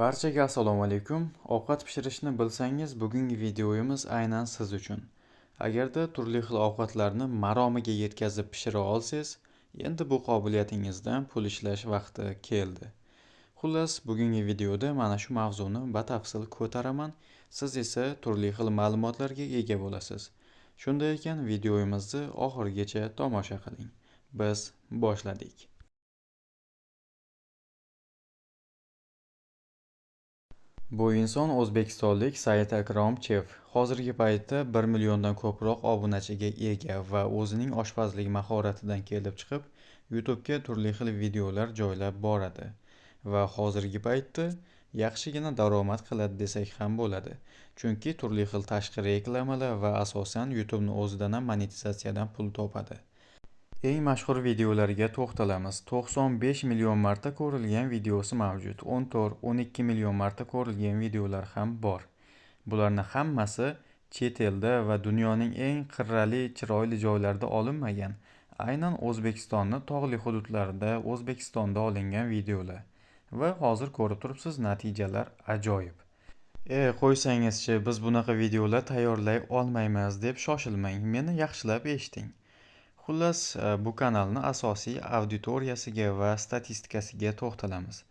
Barchaga assalomu alaykum. Ovqat pishirishni bilsangiz, bugungi videomiz aynan siz uchun. Agarda turli xil ovqatlarni maromiga yetkazib pishira olsangiz, endi bu qobiliyatingizdan pul ishlash vaqti keldi. Xullas, bugungi videoda mana shu mavzuni batafsil ko'taraman. Siz esa turli xil ma'lumotlarga ega bo'lasiz. Shunday ekan, videomizni oxirigacha tomosha qiling. Biz boshladik. Bu inson o'zbekistonlik Said Akrom chef. Hozirgi paytda 1 milliondan ko'proq obunachiga ega va o'zining oshpazlik mahoratidan kelib chiqib, YouTube'ga turli xil videolar joylab boradi. Va hozirgi paytda yaxshigina daromad qiladi desak ham bo'ladi. Chunki turli xil tashqi reklamalar va asosan YouTube'ning o'zidan ham monetizatsiyadan pul topadi. Eng mashhur videolarga to'xtalamiz. 95 million marta ko'rilgan videosi mavjud. 14-12 million marta ko'rilgan videolar ham bor. Bularning hammasi chet elda va dunyoning eng qirrali, chiroyli joylarida olinmagan. Aynan O'zbekistonning tog'li hududlarida, O'zbekistonda olingan videolar. Va hozir ko'rib turibsiz, natijalar ajoyib. Qo'ysangizchi, biz bunaqa videolar tayyorlay olmaymiz deb shoshilmang. Meni yaxshilab eshiting. Xullas, bu kanalning asosiy auditoriyasiga va statistikasiga to'xtalamiz.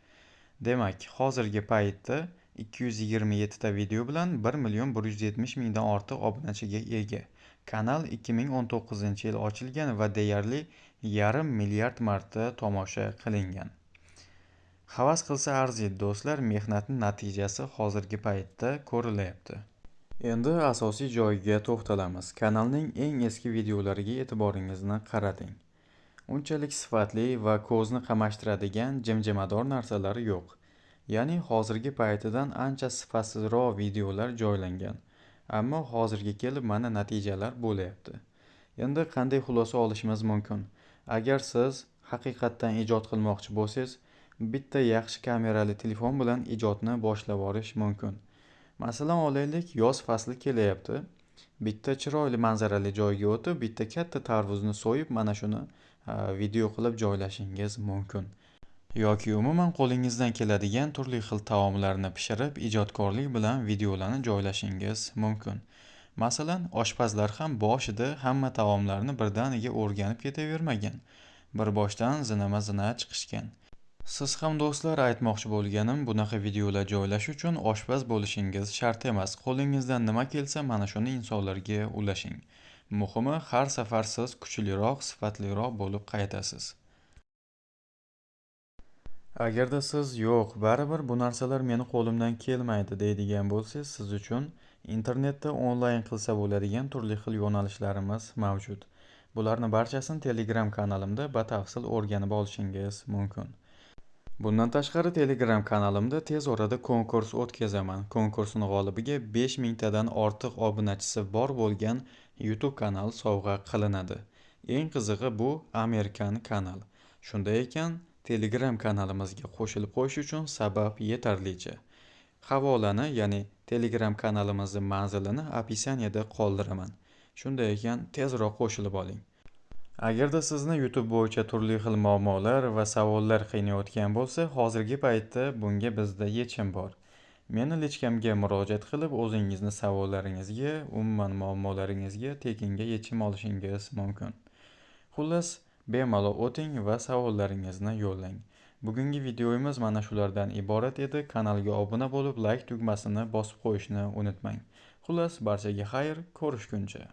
Demak, hozirgi paytda 227 ta video bilan 1 million 170 mingdan ortiq obunachiga ega. Kanal 2019-yil ochilgan va deyarli 1,5 milliard marta tomosha qilingan. Havas qilsa arziydi do'stlar, mehnatning natijasi hozirgi paytda ko'rilyapti. Endi asosiy joyiga to'xtalamiz. Kanalning eng eski videolariga e'tiboringizni qarating. Unchalik sifatli va ko'zni qamashtiradigan jimjimador narsalar yo'q. Ya'ni hozirgi paytidan ancha sifatsizroq videolar joylangan. Ammo hozirga kelib mana natijalar bo'lyapti. Endi qanday xulosa olishimiz mumkin? Agar siz haqiqatdan ijod qilmoqchi bo'lsangiz, bitta yaxshi kamerali telefon bilan ijodni boshlab olish mumkin. Masalan, olaylik, yoz fasli kelyapti. Bitta chiroyli manzarali joyga o'tib, bitta katta tarvuzni so'yib, mana shuni video qilib joylashingiz mumkin. Yoki umuman qo'lingizdan keladigan turli xil taomlarni pishirib, ijodkorlik bilan videolarni joylashingiz mumkin. Masalan, oshpazlar ham boshida hamma taomlarni birdaniga o'rganib ketavermagan. Bir boshdan zinama-zina chiqishgan. Siz ham do'stlar, aytmoqchi bo'lganim, bunaqa videolar joylash uchun oshpaz bo'lishingiz shart emas. Qo'lingizdan nima kelsa, mana shuni insonlarga ulashing. Muhimi, har safar siz kuchliroq, sifatliroq bo'lib qaytasiz. Agarda siz yo'q, baribir bu narsalar meni qo'limdan kelmaydi deydigan bo'lsangiz, siz uchun internetda onlayn qilsa bo'ladigan turli xil yo'nalishlarimiz mavjud. Bularni barchasini Telegram kanalimda batafsil o'rganib olishingiz mumkin. Bundan tashqari Telegram kanalimda tez orada konkurs o'tkazaman. Konkursning g'olibiga 5000 tadan ortiq obunachisi bor bo'lgan YouTube kanal sovg'a qilinadi. Eng qizig'i bu Amerikan kanal. Shunday ekan, Telegram kanalimizga qo'shilib qo'yish uchun sabab yetarlicha. Havolani, ya'ni Telegram kanalimizning manzilini opisaniyada qoldiraman. Shunday ekan, tezroq qo'shilib oling. Agarda sizni YouTube bo'yicha turli xil muammolar va savollar qiynayotgan bo'lsa, hozirgi paytda bunga bizda yechim bor. Meni lichkamga murojaat qilib, o'zingizni savollaringizga, umuman muammolaringizga tekinga yechim olishingiz mumkin. Xullas, bemalol o'ting va savollaringizni yo'llang. Bugungi videomiz mana shulardan iborat edi. Kanalga obuna bo'lib, like tugmasini bosib qo'yishni unutmang. Xullas, barchaga xayr, ko'rishguncha.